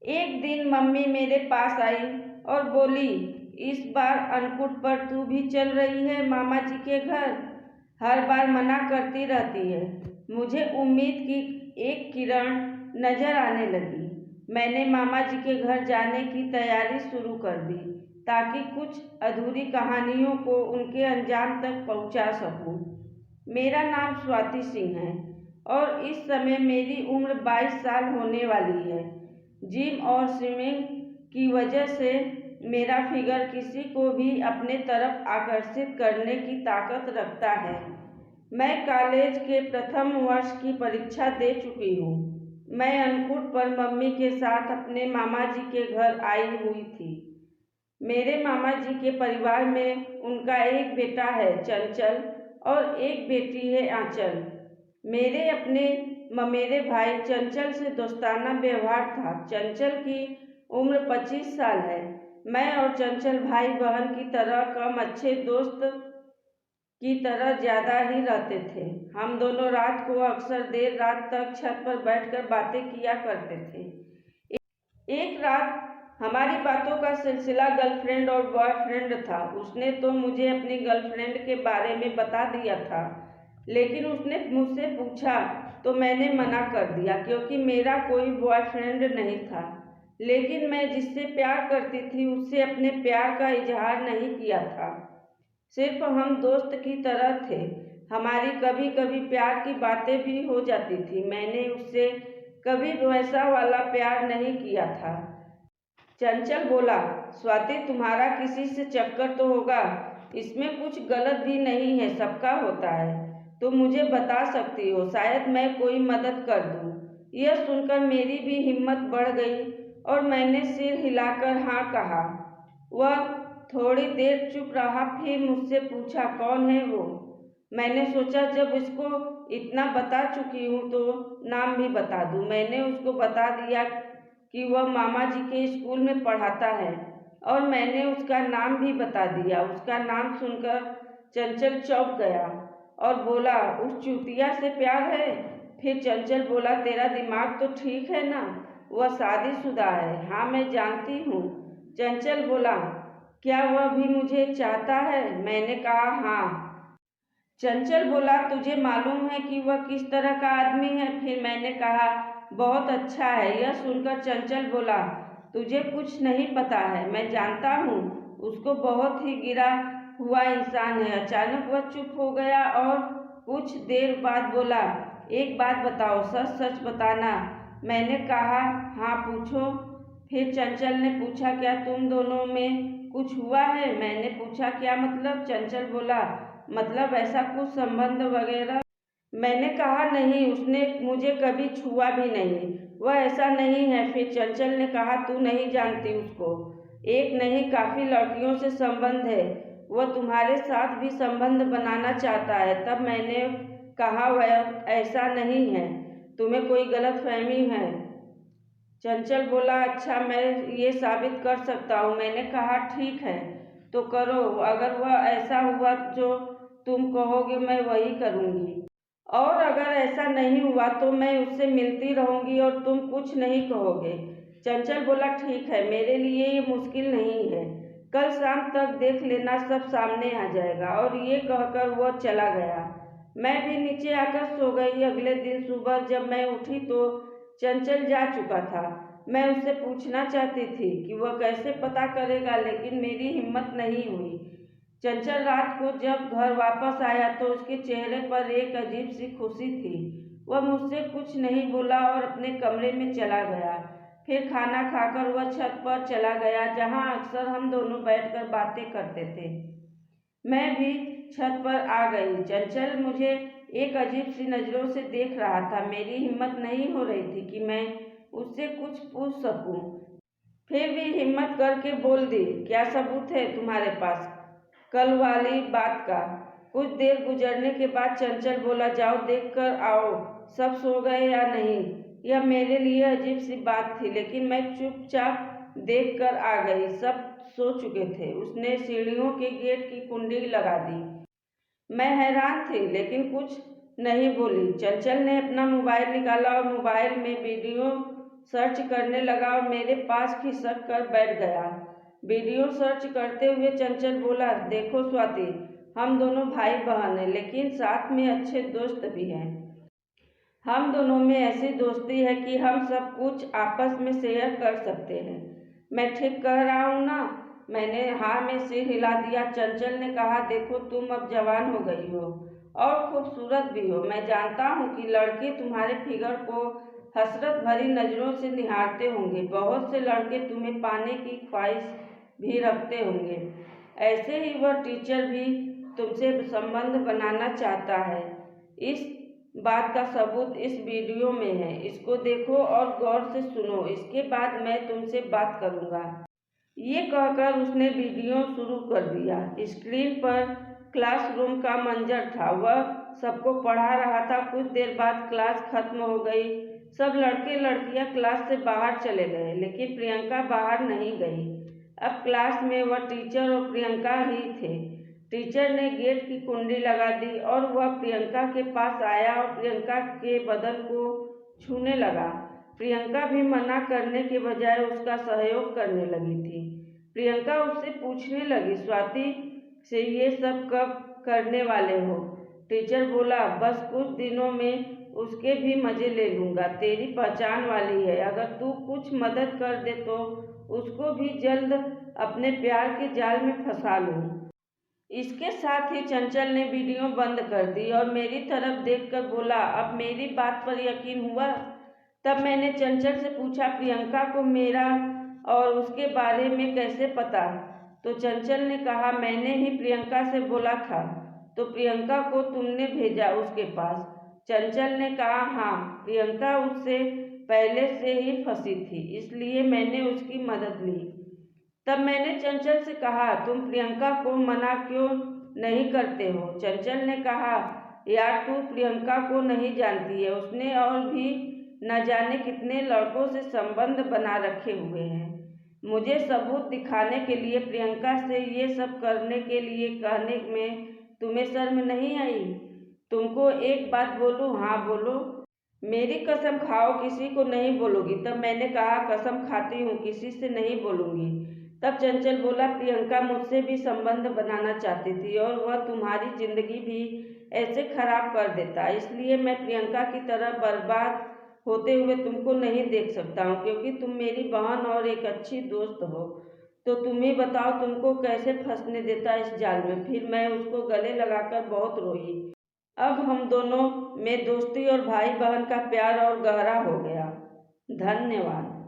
एक दिन मम्मी मेरे पास आई और बोली, इस बार अन्नकूट पर तू भी चल रही है मामा जी के घर? हर बार मना करती रहती है। मुझे उम्मीद की एक किरण नजर आने लगी। मैंने मामा जी के घर जाने की तैयारी शुरू कर दी ताकि कुछ अधूरी कहानियों को उनके अंजाम तक पहुंचा सकूं। मेरा नाम स्वाति सिंह है और इस समय मेरी उम्र 22 साल होने वाली है। जिम और स्विमिंग की वजह से मेरा फिगर किसी को भी अपने तरफ आकर्षित करने की ताकत रखता है। मैं कॉलेज के प्रथम वर्ष की परीक्षा दे चुकी हूँ। मैं अन्नकूट पर मम्मी के साथ अपने मामा जी के घर आई हुई थी। मेरे मामा जी के परिवार में उनका एक बेटा है चंचल और एक बेटी है आंचल। मेरे अपने ममेरे भाई चंचल से दोस्ताना व्यवहार था। चंचल की उम्र 25 साल है। मैं और चंचल भाई बहन की तरह कम अच्छे दोस्त की तरह ज़्यादा ही रहते थे। हम दोनों रात को अक्सर देर रात तक छत पर बैठकर बातें किया करते थे। एक रात हमारी बातों का सिलसिला गर्लफ्रेंड और बॉयफ्रेंड था। उसने तो मुझे अपनी गर्लफ्रेंड के बारे में बता दिया था, लेकिन उसने मुझसे पूछा तो मैंने मना कर दिया क्योंकि मेरा कोई बॉयफ्रेंड नहीं था। लेकिन मैं जिससे प्यार करती थी उससे अपने प्यार का इजहार नहीं किया था। सिर्फ हम दोस्त की तरह थे। हमारी कभी कभी प्यार की बातें भी हो जाती थी। मैंने उससे कभी वैसा वाला प्यार नहीं किया था। चंचल बोला, स्वाति तुम्हारा किसी से चक्कर तो होगा? इसमें कुछ गलत भी नहीं है, सबका होता है। तुम मुझे बता सकती हो, शायद मैं कोई मदद कर दूं। यह सुनकर मेरी भी हिम्मत बढ़ गई और मैंने सिर हिलाकर हाँ कहा। वह थोड़ी देर चुप रहा, फिर मुझसे पूछा, कौन है वो? मैंने सोचा जब इसको इतना बता चुकी हूँ तो नाम भी बता दूँ। मैंने उसको बता दिया कि वह मामा जी के स्कूल में पढ़ाता है और मैंने उसका नाम भी बता दिया। उसका नाम सुनकर चंचल चौंक गया और बोला, उस चूतिया से प्यार है? फिर चंचल बोला, तेरा दिमाग तो ठीक है ना? वह शादीशुदा है। हाँ मैं जानती हूँ। चंचल बोला, क्या वह भी मुझे चाहता है? मैंने कहा हाँ। चंचल बोला, तुझे मालूम है कि वह किस तरह का आदमी है? फिर मैंने कहा, बहुत अच्छा है। यह सुनकर चंचल बोला, तुझे कुछ नहीं पता है, मैं जानता हूँ। उसको बहुत ही गिरा हुआ इंसान है। अचानक वह चुप हो गया और कुछ देर बाद बोला, एक बात बताओ, सच सच बताना। मैंने कहा हाँ पूछो। फिर चंचल ने पूछा, क्या तुम दोनों में कुछ हुआ है? मैंने पूछा, क्या मतलब? चंचल बोला, मतलब ऐसा कुछ संबंध वगैरह? मैंने कहा नहीं, उसने मुझे कभी छुआ भी नहीं, वह ऐसा नहीं है। फिर चंचल ने कहा, तू नहीं जानती उसको, एक नहीं काफ़ी लड़कियों से संबंध है। वह तुम्हारे साथ भी संबंध बनाना चाहता है। तब मैंने कहा, वह ऐसा नहीं है, तुम्हें कोई गलतफहमी है। चंचल बोला, अच्छा मैं ये साबित कर सकता हूँ। मैंने कहा ठीक है तो करो, अगर वह ऐसा हुआ जो तुम कहोगे मैं वही करूँगी, और अगर ऐसा नहीं हुआ तो मैं उससे मिलती रहूँगी और तुम कुछ नहीं कहोगे। चंचल बोला, ठीक है, मेरे लिए ये मुश्किल नहीं है, कल शाम तक देख लेना, सब सामने आ जाएगा। और ये कहकर वह चला गया। मैं भी नीचे आकर सो गई। अगले दिन सुबह जब मैं उठी तो चंचल जा चुका था। मैं उससे पूछना चाहती थी कि वह कैसे पता करेगा, लेकिन मेरी हिम्मत नहीं हुई। चंचल रात को जब घर वापस आया तो उसके चेहरे पर एक अजीब सी खुशी थी। वह मुझसे कुछ नहीं बोला और अपने कमरे में चला गया। फिर खाना खाकर वह छत पर चला गया जहां अक्सर हम दोनों बैठकर बातें करते थे। मैं भी छत पर आ गई। चंचल मुझे एक अजीब सी नज़रों से देख रहा था। मेरी हिम्मत नहीं हो रही थी कि मैं उससे कुछ पूछ सकूं। फिर भी हिम्मत करके बोल दी, क्या सबूत है तुम्हारे पास कल वाली बात का? कुछ देर गुजरने के बाद चंचल बोला, जाओ देख कर आओ सब सो गए या नहीं। यह मेरे लिए अजीब सी बात थी, लेकिन मैं चुपचाप देख कर आ गई। सब सो चुके थे। उसने सीढ़ियों के गेट की कुंडी लगा दी। मैं हैरान थी लेकिन कुछ नहीं बोली। चंचल ने अपना मोबाइल निकाला और मोबाइल में वीडियो सर्च करने लगा और मेरे पास खिसक कर बैठ गया। वीडियो सर्च करते हुए चंचल बोला, देखो स्वाति, हम दोनों भाई बहन हैं, लेकिन साथ में अच्छे दोस्त भी हैं। हम दोनों में ऐसी दोस्ती है कि हम सब कुछ आपस में शेयर कर सकते हैं। मैं ठीक कह रहा हूँ ना? मैंने हाँ में सिर हिला दिया। चंचल ने कहा, देखो तुम अब जवान हो गई हो और खूबसूरत भी हो। मैं जानता हूँ कि लड़के तुम्हारे फिगर को हसरत भरी नज़रों से निहारते होंगे। बहुत से लड़के तुम्हें पाने की ख्वाहिश भी रखते होंगे। ऐसे ही वह टीचर भी तुमसे संबंध बनाना चाहता है। इस बात का सबूत इस वीडियो में है। इसको देखो और गौर से सुनो, इसके बाद मैं तुमसे बात करूँगा। ये कहकर उसने वीडियो शुरू कर दिया। स्क्रीन पर क्लासरूम का मंजर था। वह सबको पढ़ा रहा था। कुछ देर बाद क्लास खत्म हो गई। सब लड़के लड़कियां क्लास से बाहर चले गए, लेकिन प्रियंका बाहर नहीं गई। अब क्लास में वह टीचर और प्रियंका ही थे। टीचर ने गेट की कुंडी लगा दी और वह प्रियंका के पास आया और प्रियंका के बदन को छूने लगा। प्रियंका भी मना करने के बजाय उसका सहयोग करने लगी थी। प्रियंका उससे पूछने लगी, स्वाति से ये सब कब करने वाले हो? टीचर बोला, बस कुछ दिनों में उसके भी मज़े ले लूँगा। तेरी पहचान वाली है, अगर तू कुछ मदद कर दे तो उसको भी जल्द अपने प्यार के जाल में फंसा लूँ। इसके साथ ही चंचल ने वीडियो बंद कर दी और मेरी तरफ देखकर बोला, अब मेरी बात पर यकीन हुआ? तब मैंने चंचल से पूछा, प्रियंका को मेरा और उसके बारे में कैसे पता? तो चंचल ने कहा, मैंने ही प्रियंका से बोला था। तो प्रियंका को तुमने भेजा उसके पास? चंचल ने कहा, हाँ, प्रियंका उससे पहले से ही फंसी थी, इसलिए मैंने उसकी मदद ली। तब मैंने चंचल से कहा, तुम प्रियंका को मना क्यों नहीं करते हो? चंचल ने कहा, यार तू प्रियंका को नहीं जानती है, उसने और भी न जाने कितने लड़कों से संबंध बना रखे हुए हैं। मुझे सबूत दिखाने के लिए प्रियंका से ये सब करने के लिए कहने में तुम्हें शर्म नहीं आई? तुमको एक बात बोलूं? हाँ बोलो। मेरी कसम खाओ किसी को नहीं बोलोगी? तब मैंने कहा, कसम खाती हूँ, किसी से नहीं बोलूँगी। तब चंचल बोला, प्रियंका मुझसे भी संबंध बनाना चाहती थी और वह तुम्हारी जिंदगी भी ऐसे खराब कर देता, इसलिए मैं प्रियंका की तरह बर्बाद होते हुए तुमको नहीं देख सकता हूँ, क्योंकि तुम मेरी बहन और एक अच्छी दोस्त हो। तो तुम ही बताओ, तुमको कैसे फंसने देता इस जाल में? फिर मैं उसको गले लगाकर बहुत रोई। अब हम दोनों में दोस्ती और भाई बहन का प्यार और गहरा हो गया। धन्यवाद।